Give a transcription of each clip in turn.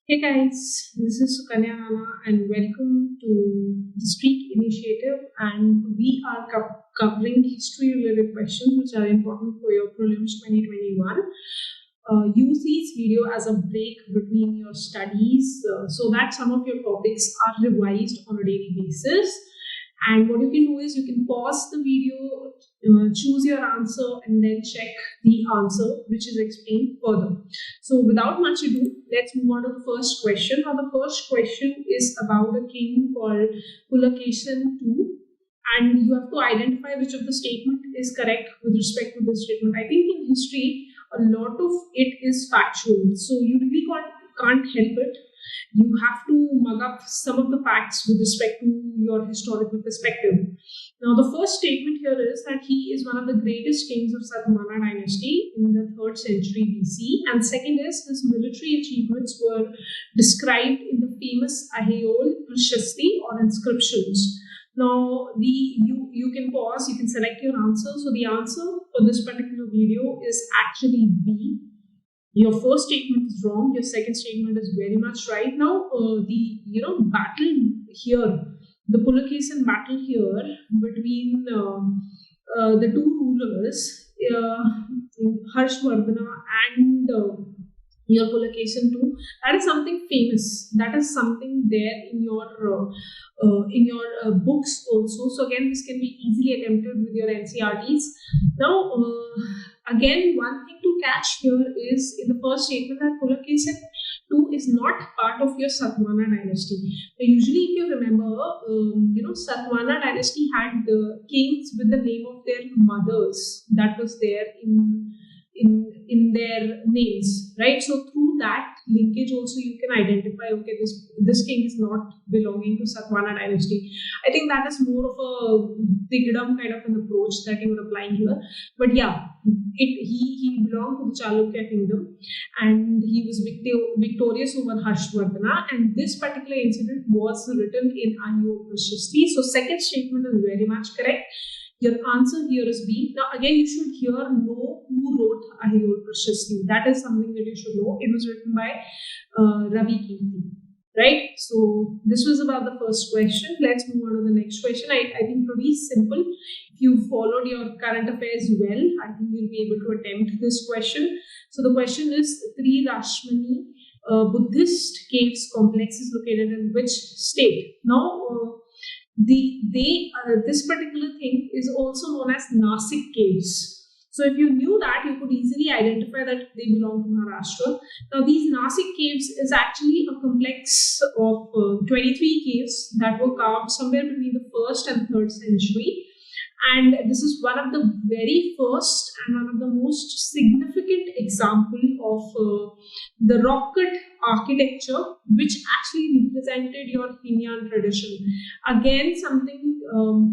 Hey guys, this is Sukanya Rana and welcome to the Streak Initiative, and we are covering history related questions which are important for your prelims 2021. Use this video as a break between your studies so that some of your topics are revised on a daily basis. And what you can do is you can pause the video, choose your answer, and then check the answer which is explained further. So without much ado, let's move on to the first question. Now the first question is about a king called Pulakeshin II, and you have to identify which of the statement is correct with respect to this statement. I think in history, a lot of it is factual, so you really can't help it. You have to mug up some of the facts with respect to your historical perspective. Now, the first statement here is that he is one of the greatest kings of Satvana dynasty in the 3rd century BC. And second is his military achievements were described in the famous Ahayol Prashasti or inscriptions. Now, you can pause, you can select your answer. So the answer for this particular video is actually B. Your first statement is wrong. Your second statement is very much right. Now, the battle here, the Pulakeshin battle here between the two rulers, Harshvardhana and your Pulakeshin II, that is something famous. That is something there in your books also. So again, this can be easily attempted with your NCRTs. Now, again, one thing to catch here is in the first statement that Pulakeshin II is not part of your Satvana dynasty. Now, usually, if you remember, Satvana dynasty had the kings with the name of their mothers that was there in their names, right? So through that linkage also you can identify, okay, this king is not belonging to Satvana dynasty. I think that is more of a Tigdam kind of an approach that you are applying here. But yeah, he belonged to the Chalukya kingdom and he was victorious over Harshvardhana, and this particular incident was written in Ahayol Prashasti. So second statement is very much correct. Your answer here is B. Now again, you should here know who wrote Ahayol Prashasti. That is something that you should know. It was written by Ravi Kirti, right? So this was about the first question. Let's move on to the next question. I think pretty simple. If you followed your current affairs well, I think you'll be able to attempt this question. So the question is, Trirashmi Buddhist Caves complex is located in which state? Now, this particular thing is also known as Nasik Caves. So if you knew that, you could easily identify that they belong to Maharashtra. Now these Nasik Caves is actually a complex of 23 caves that were carved somewhere between the 1st and 3rd century. And this is one of the very first and one of the most significant example of the rock cut architecture, which actually represented your Hinyan tradition. Again, something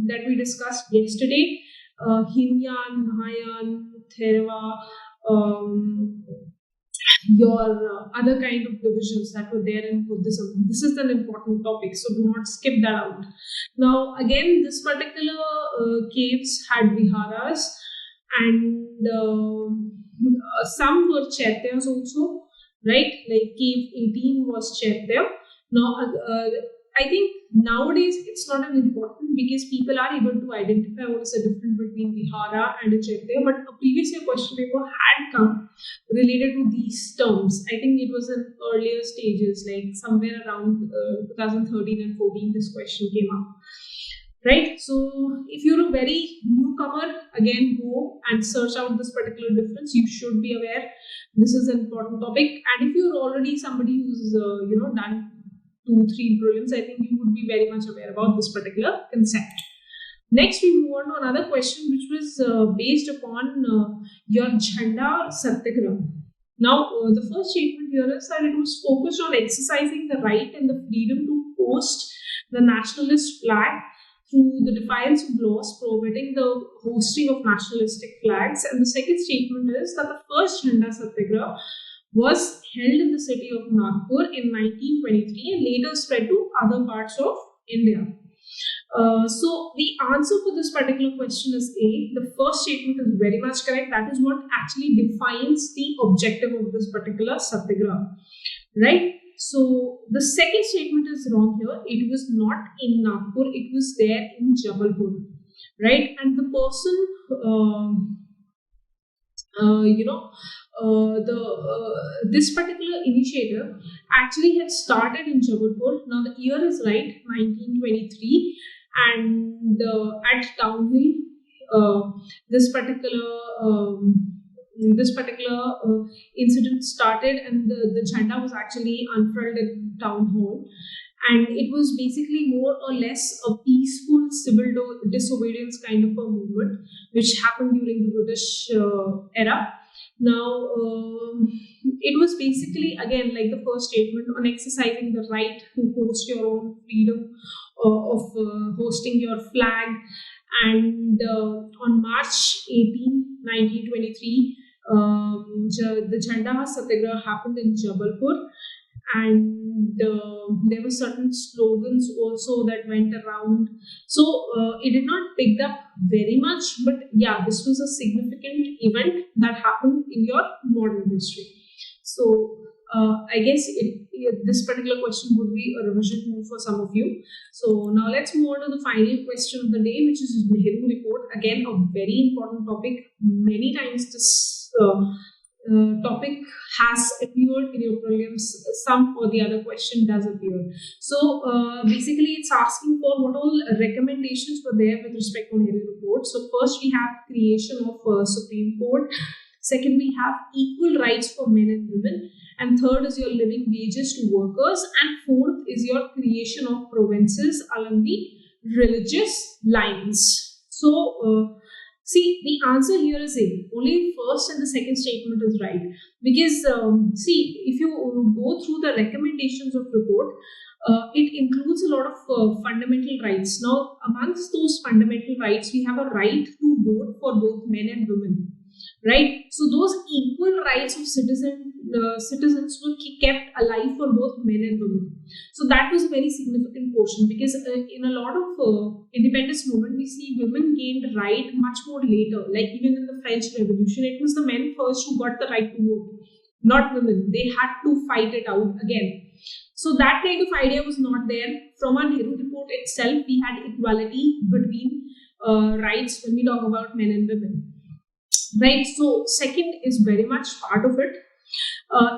that we discussed yesterday, Hinyan, Mahayan, Therava, your other kind of divisions that were there in Buddhism. This is an important topic, so do not skip that out. Now, again, this particular caves had viharas, and some were chaityas also, right? Like cave 18 was chaitya. Now, I think nowadays it's not as important because people are able to identify what is the difference between vihara and a chaitya. But a previous year question paper had come related to these terms. I think it was in earlier stages, like somewhere around 2013 and 14, this question came up. Right? So if you're a very newcomer, again, go and search out this particular difference. You should be aware. This is an important topic. And if you're already somebody who's, done 2-3 prelims, I think you would be very much aware about this particular concept. Next, we move on to another question which was based upon your Jhanda Satyagraha. Now, the first statement here is that it was focused on exercising the right and the freedom to host the nationalist flag through the defiance of laws prohibiting the hosting of nationalistic flags. And the second statement is that the first Jhanda Satyagraha was held in the city of Nagpur in 1923 and later spread to other parts of India. So the answer for this particular question is A. The first statement is very much correct. That is what actually defines the objective of this particular Satyagraha, right? So the second statement is wrong here. It was not in Nagpur, it was there in Jabalpur, right? And the person, this particular initiative actually had started in Jabalpur. Now the year is right, 1923, and at Downhill, this particular incident started, and the Jhanda was actually unfurled at town hall, and it was basically more or less a peaceful civil disobedience kind of a movement which happened during the British era. Now, it was basically, again, like the first statement, on exercising the right to host your own freedom of hosting your flag. And on March 18, 1923, the Jhanda Satyagraha happened in Jabalpur, and there were certain slogans also that went around. So it did not pick up very much, but yeah, this was a significant event that happened in your modern history. So I guess this particular question would be a revision tool for some of you. So now let's move on to the final question of the day, which is Nehru Report. Again, a very important topic. Many times this topic has appeared in your prelims. Some or the other question does appear. So basically, it's asking for what all recommendations were there with respect to Nehru Report. So first, we have creation of Supreme Court. Second, we have equal rights for men and women. And third is your living wages to workers. And fourth is your creation of provinces along the religious lines. So, see, the answer here is A. Only first and the second statement is right. Because, see, if you go through the recommendations of report, it includes a lot of fundamental rights. Now, amongst those fundamental rights, we have a right to vote for both men and women. Right? So those equal rights of citizens were kept alive for both men and women. So that was a very significant portion, because in a lot of independence movement, we see women gained right much more later. Like even in the French Revolution, it was the men first who got the right to vote, not women. They had to fight it out again. So that kind of idea was not there. From our Nehru Report itself, we had equality between rights when we talk about men and women. Right, so second is very much part of it.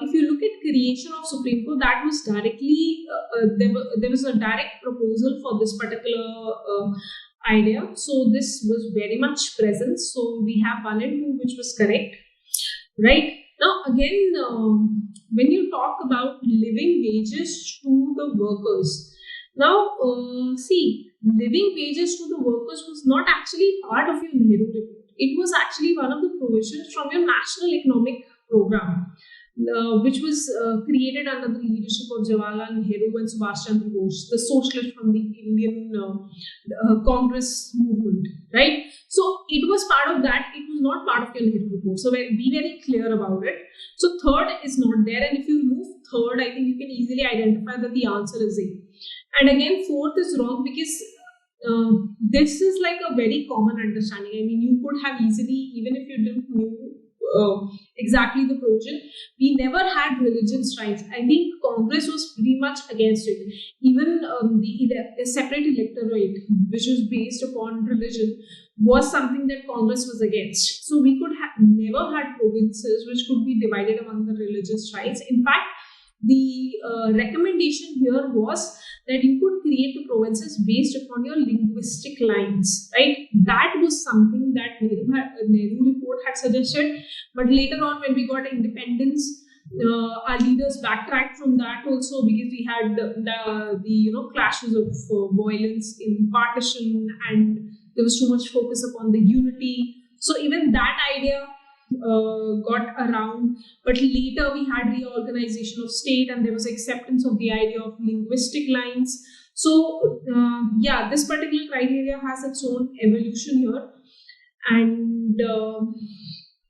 If you look at creation of Supreme Court, that was directly, there was a direct proposal for this particular idea. So this was very much present. So we have 1 and 2, which was correct. Right, now again, when you talk about living wages to the workers, now see, living wages to the workers was not actually part of your Nehru Report. It was actually one of the provisions from your National Economic Program, which was created under the leadership of Jawaharlal Nehru and Subhash Chandra Bose, the socialist from the Indian Congress movement, right? So it was part of that. It was not part of your Nehru Report. So be very clear about it. So third is not there. And if you remove third, I think you can easily identify that the answer is A. And again, fourth is wrong, because this is like a very common understanding. I mean, you could have easily, even if you didn't know exactly the provision, we never had religion rights. I think Congress was pretty much against it. Even the separate electorate, which was based upon religion, was something that Congress was against. So we could have never had provinces which could be divided among the religious rights. In fact, the recommendation here was that you could create the provinces based upon your linguistic lines, right? That was something that Nehru Report had suggested. But later on, when we got independence, our leaders backtracked from that also, because we had the clashes of violence in partition, and there was too much focus upon the unity. So even that idea got around, but later we had reorganization of state, and there was acceptance of the idea of linguistic lines. So yeah, this particular criteria has its own evolution here. And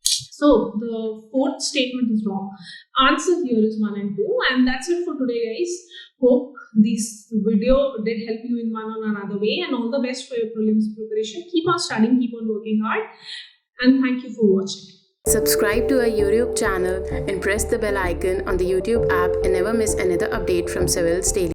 so the fourth statement is wrong. Answer here is 1 and 2. And that's it for today, guys. Hope this video did help you in one or another way, and all the best for your prelims preparation. Keep on studying, keep on working hard, and thank you for watching. Subscribe to our YouTube channel and press the bell icon on the YouTube app and never miss another update from Civilsdaily.